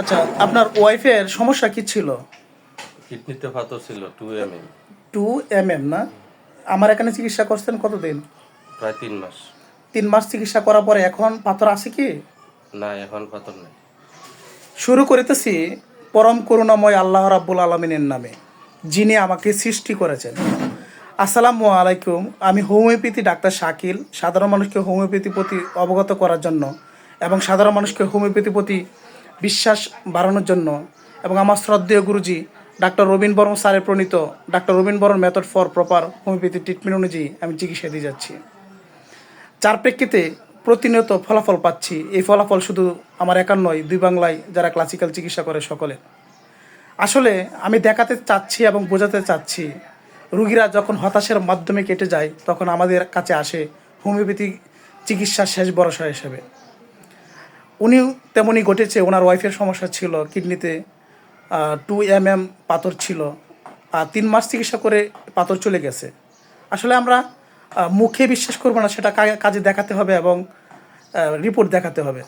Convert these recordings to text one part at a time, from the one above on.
আচ্ছা, আপনার ওয়াইফের সমস্যা কি ছিল? কিডনিতে পাথর ছিল 2 mm। 2 mm না? আমার এখানে চিকিৎসা করছেন কতদিন? প্রায় 3 মাস। 3 মাস চিকিৎসা করার পরে এখন পাথর আছে কি? না, এখন পাথর নেই। শুরু করিতেছি পরম করুণাময় আল্লাহ রাব্বুল আলামিনের নামে, যিনি আমাকে সৃষ্টি করেছেন। আসসালামু আলাইকুম। আমি হোমিওপ্যাথি ডাক্তার শাকিল। সাধারণ মানুষকে হোমিওপ্যাথি প্রতি অবগত করার জন্য এবং সাধারণ মানুষকে হোমিওপ্যাথি প্রতি বিশ্বাস বাড়ানোর জন্য এবং আমার শ্রদ্ধেয় গুরুজি ডাক্তার রবীন বরণ স্যারের প্রণীত ডাক্তার রবীন বরণ method for proper homeopathy treatment অনুযায়ী আমি চিকিৎসা দিয়ে যাচ্ছি, যার প্রেক্ষিতে প্রতিনিয়ত ফলাফল পাচ্ছি। এই ফলাফল শুধু আমার একার নয়, দুই বাংলায় যারা ক্লাসিক্যাল চিকিৎসা করে সকলে। আসলে আমি দেখাতে চাচ্ছি এবং বোঝাতে চাচ্ছি, রুগীরা যখন হতাশার মাধ্যমে কেটে যায় তখন আমাদের কাছে আসে হোমিওপ্যাথি চিকিৎসার শেষ ভরসা হিসেবে। উনিও তেমনই ঘটেছে। ওনার ওয়াইফের সমস্যা ছিল কিডনিতে 2 mm পাথর ছিল, আর 3 মাস চিকিৎসা করে পাথর চলে গেছে। আসলে আমরা মুখে বিশ্বাস করবো না, সেটা কাজে দেখাতে হবে এবং রিপোর্ট দেখাতে হবে।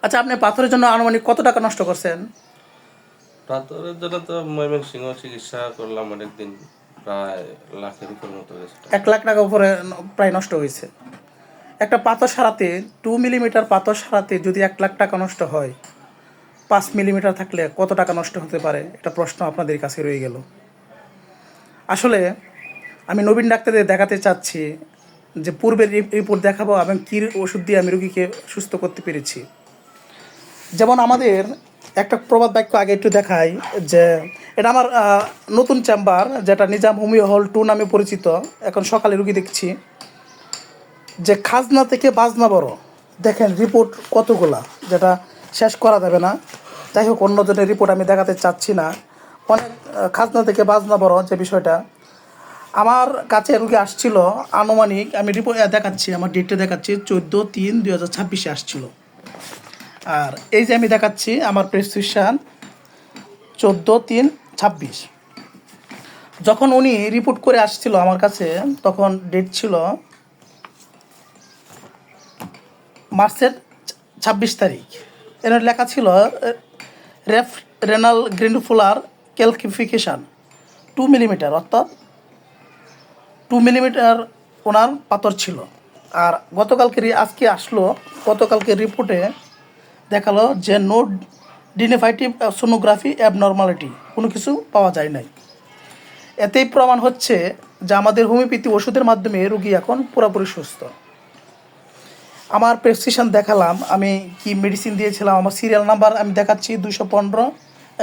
আচ্ছা, আপনি পাথরের জন্য আনুমানিক কত টাকা নষ্ট করছেন? পাথরের জন্য তো ময়মনসিংহ চিকিৎসা করলাম অনেকদিন, প্রায় লাখের উপর মতো হয়েছে। 1 লাখ টাকা উপরে প্রায় নষ্ট হয়েছে। একটা পাথর সারাতে 2 মিলিমিটার পাথর সারাতে যদি 1 লাখ টাকা নষ্ট হয়, 5 মিলিমিটার থাকলে কত টাকা নষ্ট হতে পারে? এটা প্রশ্ন আপনাদের কাছে রয়ে গেল। আসলে আমি নবীন ডাক্তারদের দেখাতে চাচ্ছি যে পূর্বের রিপোর্ট দেখাবো এবং কী ওষুধ দিয়ে আমি রুগীকে সুস্থ করতে পেরেছি। যেমন আমাদের একটা প্রবাদ বাক্য আগে একটু দেখাই, যে এটা আমার নতুন চেম্বার, যেটা নিজাম হোমিও হল 2 নামে পরিচিত। এখন সকালে রুগী দেখছি, যে খাজনা থেকে বাজনা বড়। দেখেন রিপোর্ট কতগুলা, যেটা শেষ করা যাবে না। যাই হোক, অন্যজনের রিপোর্ট আমি দেখাতে চাচ্ছি না। অনেক খাজনা থেকে বাজনা বড় যে বিষয়টা। আমার কাছে রুগী আসছিল আনুমানিক, আমি রিপোর্ট দেখাচ্ছি, আমার ডেটটা দেখাচ্ছি 14/3/2026 আসছিল। আর এই যে আমি দেখাচ্ছি আমার প্রেসক্রিপশান 14/3/26। যখন উনি রিপোর্ট করে আসছিল আমার কাছে, তখন ডেট ছিল মার্চের 26 তারিখ। এর লেখা ছিল রেনাল গ্রেনুফুলার ক্যালকিফিকেশান 2 মিলিমিটার, অর্থাৎ 2 মিলিমিটার ওনার পাথর ছিল। আর গতকালকে আজকে আসলো, গতকালকে রিপোর্টে দেখালো যে নো ডিনেফাইটিভ সোনোগ্রাফি অ্যাবনর্মালিটি, কোনো কিছু পাওয়া যায় নাই। এতেই প্রমাণ হচ্ছে যে আমাদের হোমিওপ্যাথি ওষুধের মাধ্যমে রুগী এখন পুরোপুরি সুস্থ। আমার প্রেসক্রিপশান দেখালাম, আমি কি মেডিসিন দিয়েছিলাম, আমার সিরিয়াল নাম্বার আমি দেখাচ্ছি 215,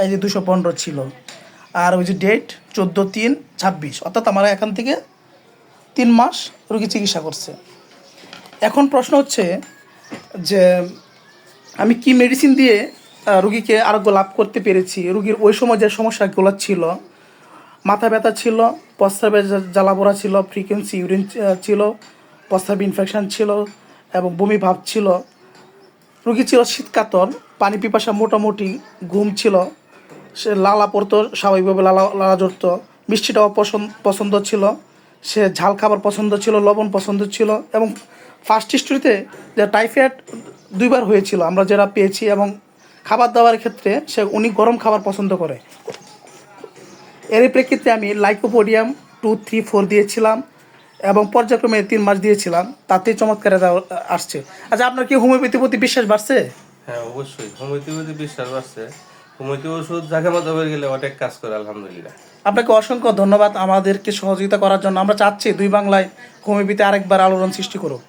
এই যে 215 ছিল। আর ওই যে ডেট 14/3/26, অর্থাৎ আমার এখান থেকে 3 মাস রুগী চিকিৎসা করছে। এখন প্রশ্ন হচ্ছে যে আমি কি মেডিসিন দিয়ে রুগীকে আরোগ্য লাভ করতে পেরেছি। রুগীর ওই সময় যে সমস্যাগুলো ছিল, মাথা ব্যথা ছিল, প্রস্রাবের জ্বালাপোড়া ছিল, ফ্রিকোয়েন্সি ইউরিন ছিল, প্রস্রাব ইনফেকশান ছিল এবং বমি ভাব ছিল। রুগী ছিল শীতকাতর, পানি পিপাসা মোটামুটি, ঘুম ছিল, সে লালা পড়তো, স্বাভাবিকভাবে লালা ঝরতো, মিষ্টিটাও পছন্দ ছিল, সে ঝাল খাবার পছন্দ ছিল, লবণ পছন্দ ছিল, এবং ফার্স্ট হিস্ট্রিতে যে টাইফয়েড 2বার হয়েছিল আমরা যারা পেয়েছি। এবং খাবার দাবারের ক্ষেত্রে উনি গরম খাবার পছন্দ করে। এর প্রেক্ষিতে আমি লাইকোপোডিয়াম 2, 3, 4 দিয়েছিলাম এবং পর্যায়ক্রমে 3 মাস দিয়েছিলাম, তাতেই চমৎকার আসছে। আচ্ছা, আপনার কি হোমিওপ্যাথি প্রতি বিশ্বাস বাড়ছে? হ্যাঁ, অবশ্যই হোমিওপ্যাথি বিশ্বাস বাড়ছে। হোমিওপ্যাথি ওষুধ জায়গা মতো হয়ে গেলে অনেক কাজ করে, আলহামদুলিল্লাহ। আপনাকে অসংখ্য ধন্যবাদ আমাদেরকে সহযোগিতা করার জন্য। আমরা চাচ্ছি দুই বাংলায় হোমিওপ্যাথি আরেকবার আলোড়ন সৃষ্টি করুক।